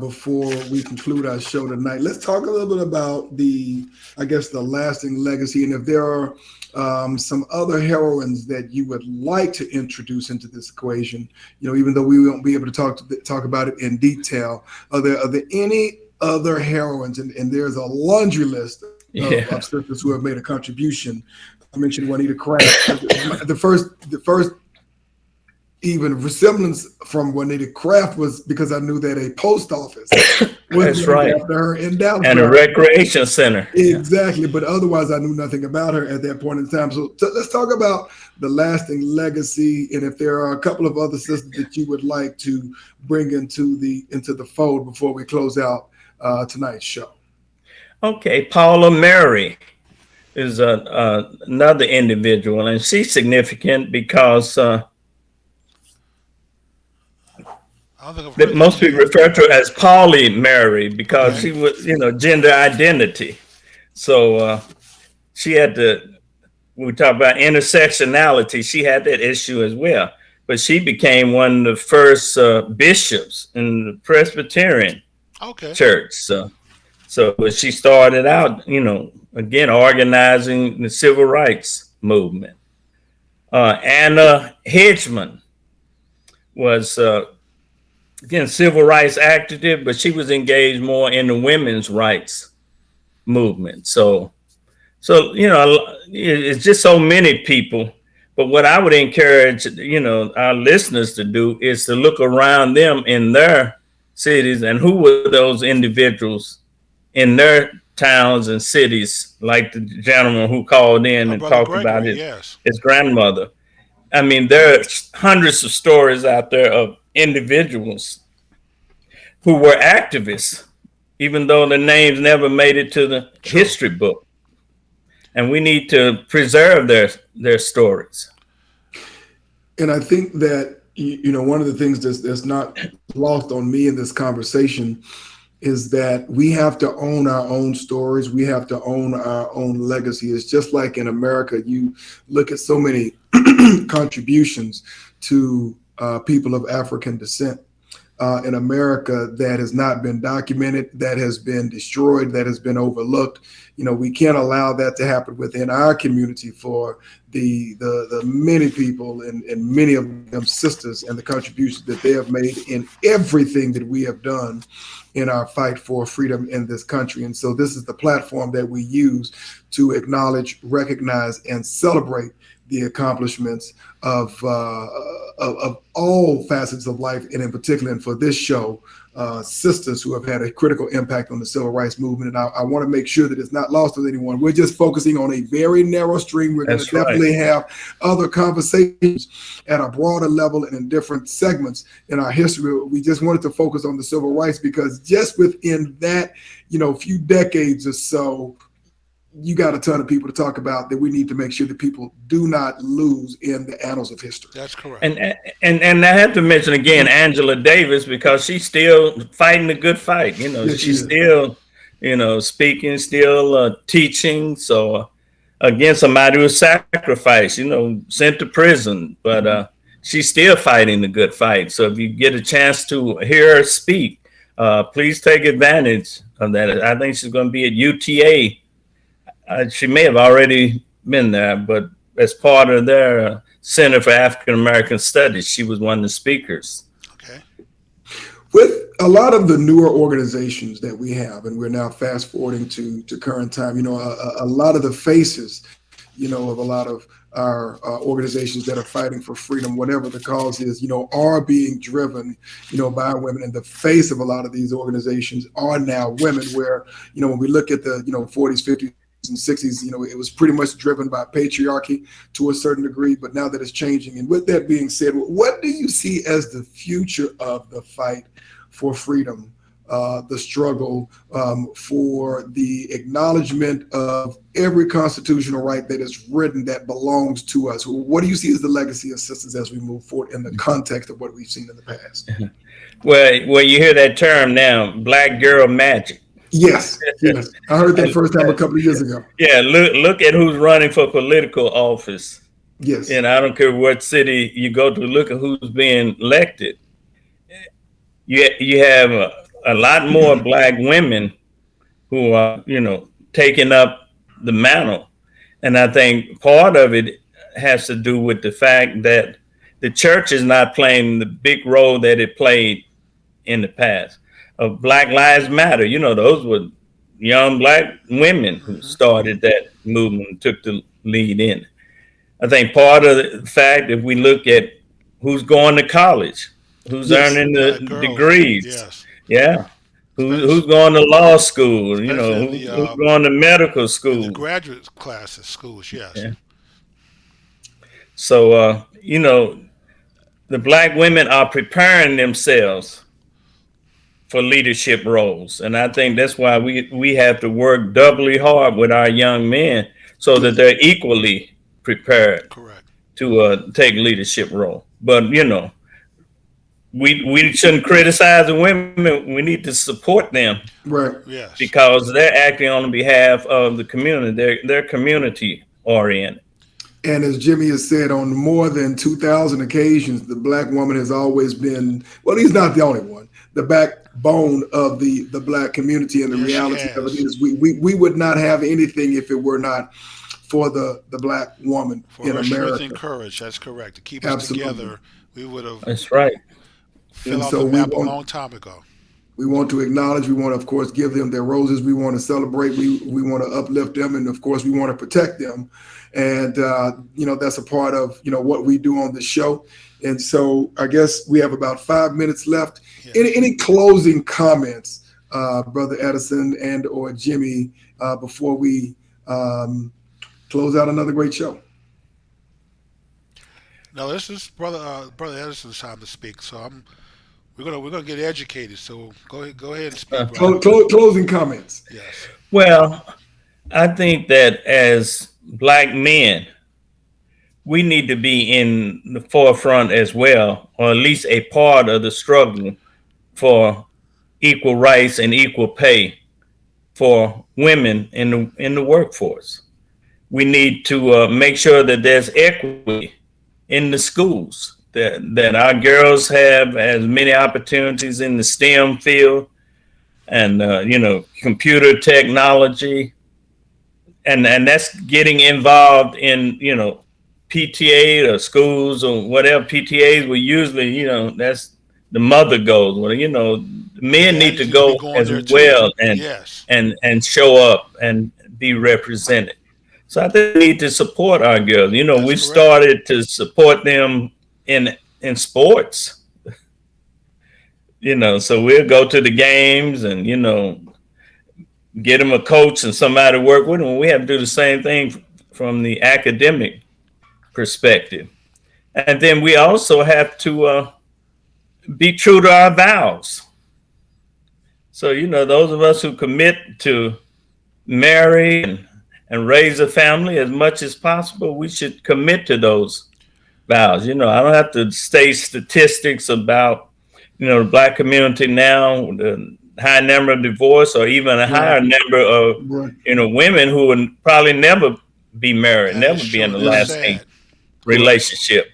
before we conclude our show tonight, let's talk a little bit about the lasting legacy, and if there are some other heroines that you would like to introduce into this equation, even though we won't be able to talk about it in detail. Are there any other heroines? And there's a laundry list of sisters who have made a contribution. I mentioned Juanita Craft. The first even resemblance from Juanita Craft was because I knew that a post office was named after her in Dallas. And a recreation center. Exactly. But otherwise, I knew nothing about her at that point in time. So let's talk about the lasting legacy, and if there are a couple of other sisters that you would like to bring into the fold before we close out tonight's show. Okay, Paula Mary is another individual, and she's significant because most people refer to her as Pauli Mary because she was, gender identity. So she had when we talk about intersectionality, she had that issue as well. But she became one of the first bishops in the Presbyterian church. So but she started out, again, organizing the civil rights movement. Anna Henchman was again, civil rights activist, but she was engaged more in the women's rights movement. So it's just so many people. But what I would encourage, our listeners to do is to look around them in their cities and who were those individuals in their towns and cities, like the gentleman who called in and Brother talked Gregory, about yes. his grandmother. I mean, there are hundreds of stories out there of individuals who were activists, even though their names never made it to the history book. And we need to preserve their stories. And I think that, one of the things that's not lost on me in this conversation is that we have to own our own stories. We have to own our own legacy. It's just like in America, you look at so many contributions to people of African descent in America that has not been documented, that has been destroyed, that has been overlooked. We can't allow that to happen within our community for the many people and many of them sisters and the contributions that they have made in everything that we have done in our fight for freedom in this country. And so this is the platform that we use to acknowledge, recognize, and celebrate the accomplishments of all facets of life, and in particular, and for this show, sisters who have had a critical impact on the civil rights movement. And I want to make sure that it's not lost with anyone. We're just focusing on a very narrow stream. We're going to definitely have other conversations at a broader level and in different segments in our history. We just wanted to focus on the civil rights because just within that, few decades or so, you got a ton of people to talk about that we need to make sure that people do not lose in the annals of history. That's correct. And I have to mention again Angela Davis, because she's still fighting the good fight. Yes, she's still, speaking, still teaching. So again, somebody who was sacrificed, sent to prison, but she's still fighting the good fight. So if you get a chance to hear her speak, please take advantage of that. I think she's going to be at UTA. She may have already been there, but as part of their Center for African American Studies, she was one of the speakers. Okay. With a lot of the newer organizations that we have, and we're now fast forwarding to current time, a lot of the faces, of a lot of our organizations that are fighting for freedom, whatever the cause is, are being driven, by women. And the face of a lot of these organizations are now women, where, when we look at the, 40s, 50s, and 60s, it was pretty much driven by patriarchy to a certain degree, but now that it's changing. And with that being said, what do you see as the future of the fight for freedom, the struggle for the acknowledgement of every constitutional right that is written that belongs to us? What do you see as the legacy of sisters as we move forward in the context of what we've seen in the past? Well, you hear that term now, Black girl magic. Yes. I heard that first time a couple of years ago. Yeah, look at who's running for political office. Yes. And I don't care what city you go to, look at who's being elected. You have a lot more Black women who are, taking up the mantle. And I think part of it has to do with the fact that the church is not playing the big role that it played in the past. Of Black Lives Matter, those were young Black women who started that movement and took the lead in it. I think part of the fact, if we look at who's going to college, who's earning the degrees, who's going to law school, who's going to medical school, the graduate classes, schools, yes. Yeah. So the Black women are preparing themselves for leadership roles. And I think that's why we have to work doubly hard with our young men so that they're equally prepared to take leadership role. But, we shouldn't criticize the women. We need to support them. Right. Yes. Because they're acting on behalf of the community. They're community oriented. And as Jimmy has said, on more than 2,000 occasions, the Black woman has always been, well, he's not the only one, the backbone of the Black community. And the reality of it is we would not have anything if it were not for the Black woman in America. Strength and courage, that's correct. To keep us together, we would have filled out the map a long time ago. We want to acknowledge, we want to, of course, give them their roses. We want to celebrate, we want to uplift them. And of course, we want to protect them. And, that's a part of, what we do on the show. And so I guess we have about 5 minutes left. Yeah. Any closing comments Brother Edison and or Jimmy, before we close out another great show? No, this is brother Edison's time to speak. So we're gonna get educated. So go ahead and speak, brother. Closing comments. Yes. Well, I think that as Black men, we need to be in the forefront as well, or at least a part of the struggle for equal rights and equal pay for women in the workforce. We need to make sure that there's equity in the schools, that our girls have as many opportunities in the STEM field and computer technology, and that's getting involved in PTA or schools or whatever. PTAs were usually that's the mother goes. Well, men need to go as well and show up and be represented. So I think we need to support our girls. We started to support them in sports. So we'll go to the games and get them a coach and somebody to work with them. We have to do the same thing from the academic perspective. And then we also have to be true to our vows. So, those of us who commit to marry and raise a family as much as possible, we should commit to those vows. I don't have to state statistics about, the Black community now, the high number of divorce, or even a higher number of, women who would probably never be married, never be in a lasting relationship.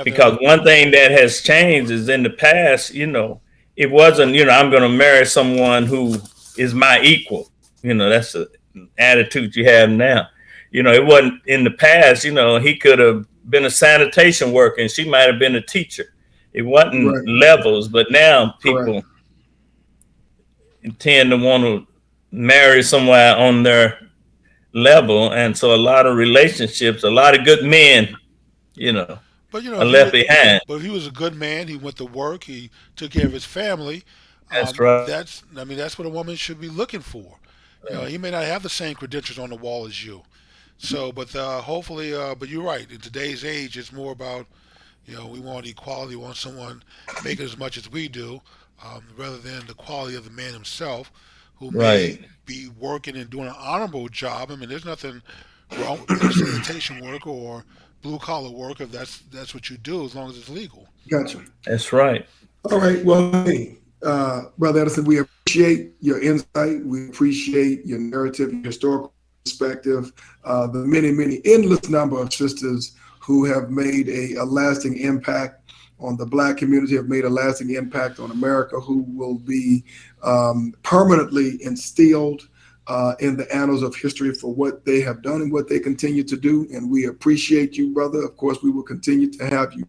Because one thing that has changed is in the past, it wasn't, I'm going to marry someone who is my equal. That's the attitude you have now. It wasn't in the past, he could have been a sanitation worker and she might have been a teacher. It wasn't levels, but now people tend to want to marry somewhere on their level. And so a lot of relationships, a lot of good men, but are left behind. But if he was a good man, he went to work, he took care of his family. That's right. That's what a woman should be looking for. He may not have the same credentials on the wall as you. So, but hopefully, but you're right. In today's age, it's more about, we want equality. We want someone making as much as we do, rather than the quality of the man himself, who may be working and doing an honorable job. There's nothing wrong with sanitation work or blue collar work if that's what you do, as long as it's legal. Gotcha. That's right. All right. Well, hey, Brother Edison, we appreciate your insight. We appreciate your narrative, your historical perspective, the many endless number of sisters who have made a lasting impact on the Black community, have made a lasting impact on America, who will be permanently instilled in the annals of history for what they have done and what they continue to do. And we appreciate you, brother. Of course, we will continue to have you,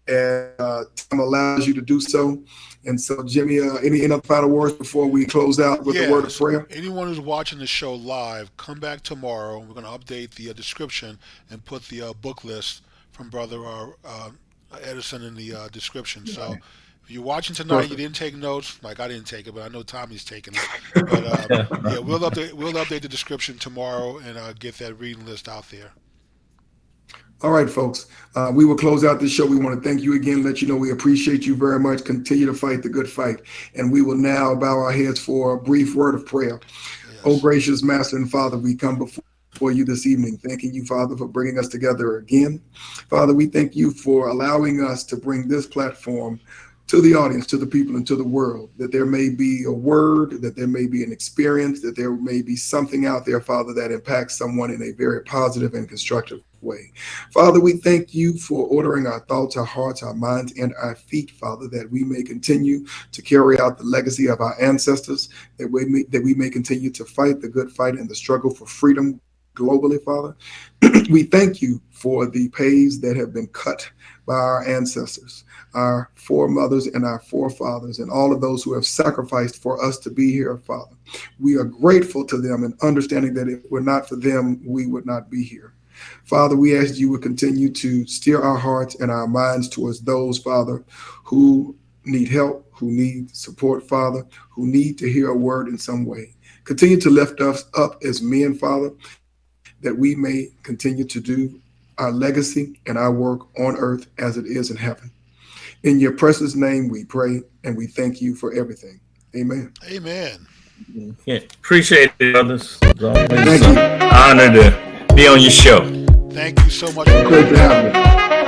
and time allows you to do so. And so, Jimmy, any other final words before we close out with the word of prayer? Anyone who's watching the show live, come back tomorrow. We're going to update the description and put the book list from Brother Edison in the description. So if you're watching tonight, you didn't take notes, like I didn't take it, but I know Tommy's taking it. But we'll update the description tomorrow and get that reading list out there. All right, folks, we will close out this show. We want to thank you again, let you know we appreciate you very much. Continue to fight the good fight. And we will now bow our heads for a brief word of prayer. Yes. Oh, gracious Master and Father, we come before you this evening, thanking you, Father, for bringing us together again. Father, we thank you for allowing us to bring this platform to the audience, to the people, and to the world, that there may be a word, that there may be an experience, that there may be something out there, Father, that impacts someone in a very positive and constructive way. Father, we thank you for ordering our thoughts, our hearts, our minds, and our feet, Father, that we may continue to carry out the legacy of our ancestors, that we may continue to fight the good fight and the struggle for freedom globally, Father. We thank you for the pays that have been cut by our ancestors, our foremothers and our forefathers, and all of those who have sacrificed for us to be here, Father. We are grateful to them and understanding that if it were not for them, we would not be here. Father, we ask you would continue to steer our hearts and our minds towards those, Father, who need help, who need support, Father, who need to hear a word in some way. Continue to lift us up as men, Father, that we may continue to do our legacy and our work on earth as it is in heaven. In your precious name we pray, and we thank you for everything. Amen. Amen. Yeah, appreciate it, brothers. It's always Thank an you. honor to be on your show. Thank you so much. Great to have you.